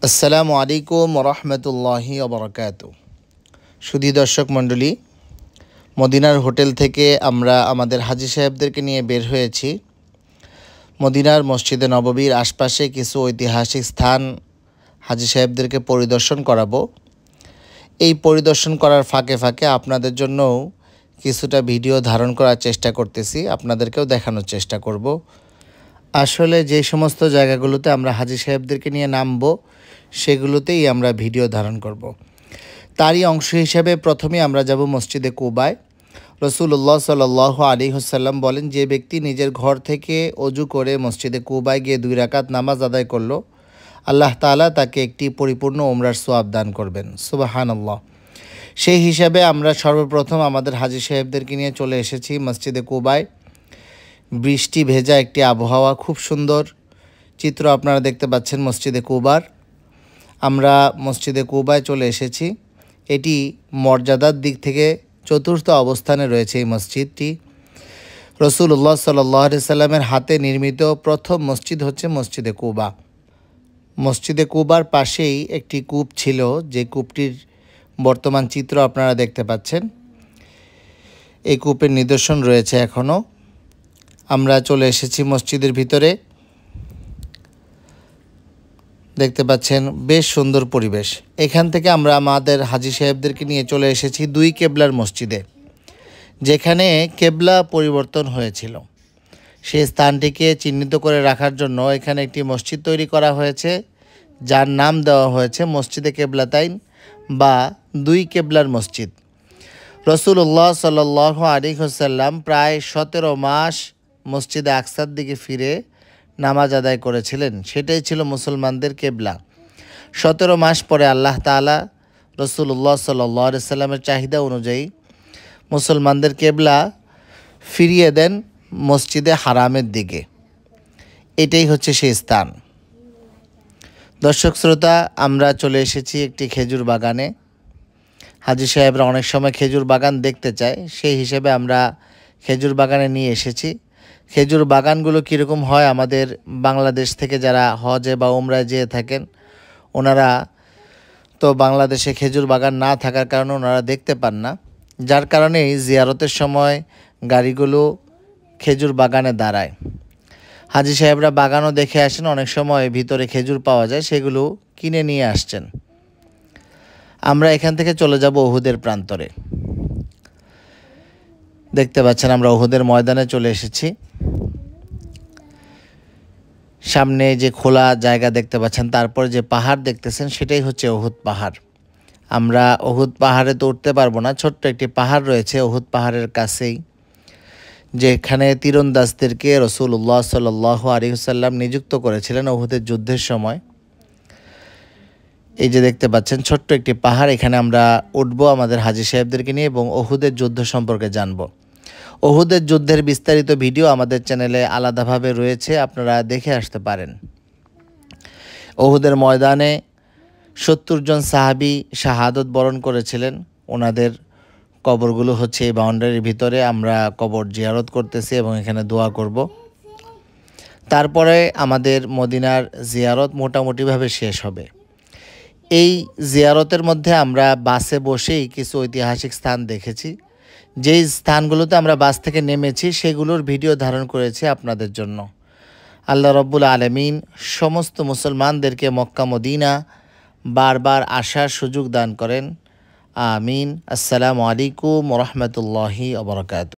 আসসালামু আলাইকুম রহমতুল্লাহি ওবরাকাতু। সুধী দর্শক মণ্ডলী, মদিনার হোটেল থেকে আমরা আমাদের হাজী সাহেবদেরকে নিয়ে বের হয়েছি। মদিনার মসজিদে নববীর আশপাশে কিছু ঐতিহাসিক স্থান হাজী সাহেবদেরকে পরিদর্শন করাবো। এই পরিদর্শন করার ফাঁকে ফাঁকে আপনাদের জন্যও কিছুটা ভিডিও ধারণ করার চেষ্টা করতেছি, আপনাদেরকেও দেখানোর চেষ্টা করব। আসলে যে সমস্ত জায়গাগুলোতে আমরা হাজী সাহেবদেরকে নিয়ে নামবো সেগুলোতেই আমরা ভিডিও ধারণ করব। তারই অংশ হিসেবে প্রথমে আমরা যাব মসজিদে কুবায়। রাসূলুল্লাহ সাল্লাল্লাহু আলাইহি ওয়াসাল্লাম বলেন, যে ব্যক্তি নিজের ঘর থেকে অজু করে মসজিদে কুবায় গিয়ে 2 রাকাত নামাজ আদায় করলো, আল্লাহ তাআলা তাকে একটি পরিপূর্ণ উমরার সওয়াব দান করবেন। সুবহানাল্লাহ। সেই হিসাবে আমরা সর্বপ্রথম আমাদের হাজী সাহেবদেরকে নিয়ে চলে এসেছি মসজিদে কুবায়। বৃষ্টি ভেজা একটি আবহাওয়া, খুব সুন্দর চিত্র আপনারা দেখতে পাচ্ছেন মসজিদে কুবার। আমরা মসজিদে কুবায় চলে এসেছি। এটি মর্যাদার দিক থেকে চতুর্থ অবস্থানে রয়েছে এই মসজিদটি। রাসূলুল্লাহ সাল্লাল্লাহু আলাইহি সাল্লামের হাতে নির্মিত প্রথম মসজিদ হচ্ছে মসজিদে কুবা। মসজিদে কুবার পাশেই একটি কূপ ছিল, যে কূপটির বর্তমান চিত্র আপনারা দেখতে পাচ্ছেন। এই কূপের নিদর্শন রয়েছে এখনও। আমরা চলে এসেছি মসজিদের ভিতরে। দেখতে পাচ্ছেন বেশ সুন্দর পরিবেশ। এখান থেকে আমরা আমাদের হাজী সাহেবদেরকে নিয়ে চলে এসেছি 2 কেবলার মসজিদে, যেখানে কেবলা পরিবর্তন হয়েছিল। সেই স্থানটিকে চিহ্নিত করে রাখার জন্য এখানে একটি মসজিদ তৈরি করা হয়েছে, যার নাম দেওয়া হয়েছে মসজিদে কেবলাতাইন বা 2 কেবলার মসজিদ। রাসূলুল্লাহ সাল্লাল্লাহু আলাইহি ওয়াসাল্লাম প্রায় 17 মাস মসজিদে আকসার দিকে ফিরে নামাজ আদায় করেছিলেন। সেটাই ছিল মুসলমানদের কেবলা। 17 মাস পরে আল্লাহ তাআলা রাসূলুল্লাহ সাল্লাল্লাহু আলাইহি সাল্লামের চাহিদা অনুযায়ী মুসলমানদের কেবলা ফিরিয়ে দেন মসজিদে হারামের দিকে। এটাই হচ্ছে সেই স্থান। দর্শক শ্রোতা, আমরা চলে এসেছি একটি খেজুর বাগানে। হাজী সাহেবরা অনেক সময় খেজুর বাগান দেখতে চায়, সেই হিসেবে আমরা খেজুর বাগানে নিয়ে এসেছি। খেজুর বাগানগুলো কীরকম হয়, আমাদের বাংলাদেশ থেকে যারা হজে বা উমরায় যেয়ে থাকেন ওনারা তো বাংলাদেশে খেজুর বাগান না থাকার কারণে ওনারা দেখতে পান না, যার কারণেই জিয়ারতের সময় গাড়িগুলো খেজুর বাগানে দাঁড়ায়। হাজী সাহেবরা বাগানও দেখে আসেন, অনেক সময় ভিতরে খেজুর পাওয়া যায়, সেগুলো কিনে নিয়ে আসছেন। আমরা এখান থেকে চলে যাব উহুদের প্রান্তরে। দেখতে পাচ্ছেন আমরা উহুদের ময়দানে চলে এসেছি। সামনে যে খোলা জায়গা দেখতে পাচ্ছেন, তারপর যে পাহাড় দেখতেছেন সেটাই হচ্ছে উহুদ পাহাড়। আমরা উহুদ পাহাড়ে তো উঠতে পারবো না, ছোট্ট একটি পাহাড় রয়েছে উহুদ পাহাড়ের কাছেই, যেখানে তীরন্দাজদেরকে রাসূলুল্লাহ সাল্লাল্লাহু আলাইহি ওয়াসাল্লাম নিযুক্ত করেছিলেন উহুদের যুদ্ধের সময়। এই যে দেখতে পাচ্ছেন ছোট্ট একটি পাহাড়, এখানে আমরা উঠবো আমাদের হাজী সাহেবদেরকে নিয়ে এবং উহুদের যুদ্ধ সম্পর্কে জানব। উহুদের যুদ্ধের বিস্তারিত ভিডিও আমাদের চ্যানেলে আলাদাভাবে রয়েছে, আপনারা দেখে আসতে পারেন। উহুদের ময়দানে 70 জন সাহাবী শাহাদত বরণ করেছিলেন। ওনাদের কবরগুলো হচ্ছে এই বাউন্ডারির ভিতরে। আমরা কবর জিয়ারত করতেছি এবং এখানে দোয়া করব। তারপরে আমাদের মদিনার জিয়ারত মোটামুটিভাবে শেষ হবে। এই জিয়ারতের মধ্যে আমরা বাসে বসেই কিছু ঐতিহাসিক স্থান দেখেছি। যেই স্থানগুলোতে আমরা বাস থেকে নেমেছি সেগুলোর ভিডিও ধারণ করেছি আপনাদের জন্য। আল্লাহ রব্বুল আলামিন সমস্ত মুসলমানদেরকে মক্কা মদিনা বারবার আসার সুযোগ দান করেন। আমিন। আসসালামু আলাইকুম ওয়া রাহমাতুল্লাহি ওয়া বারাকাতুহু।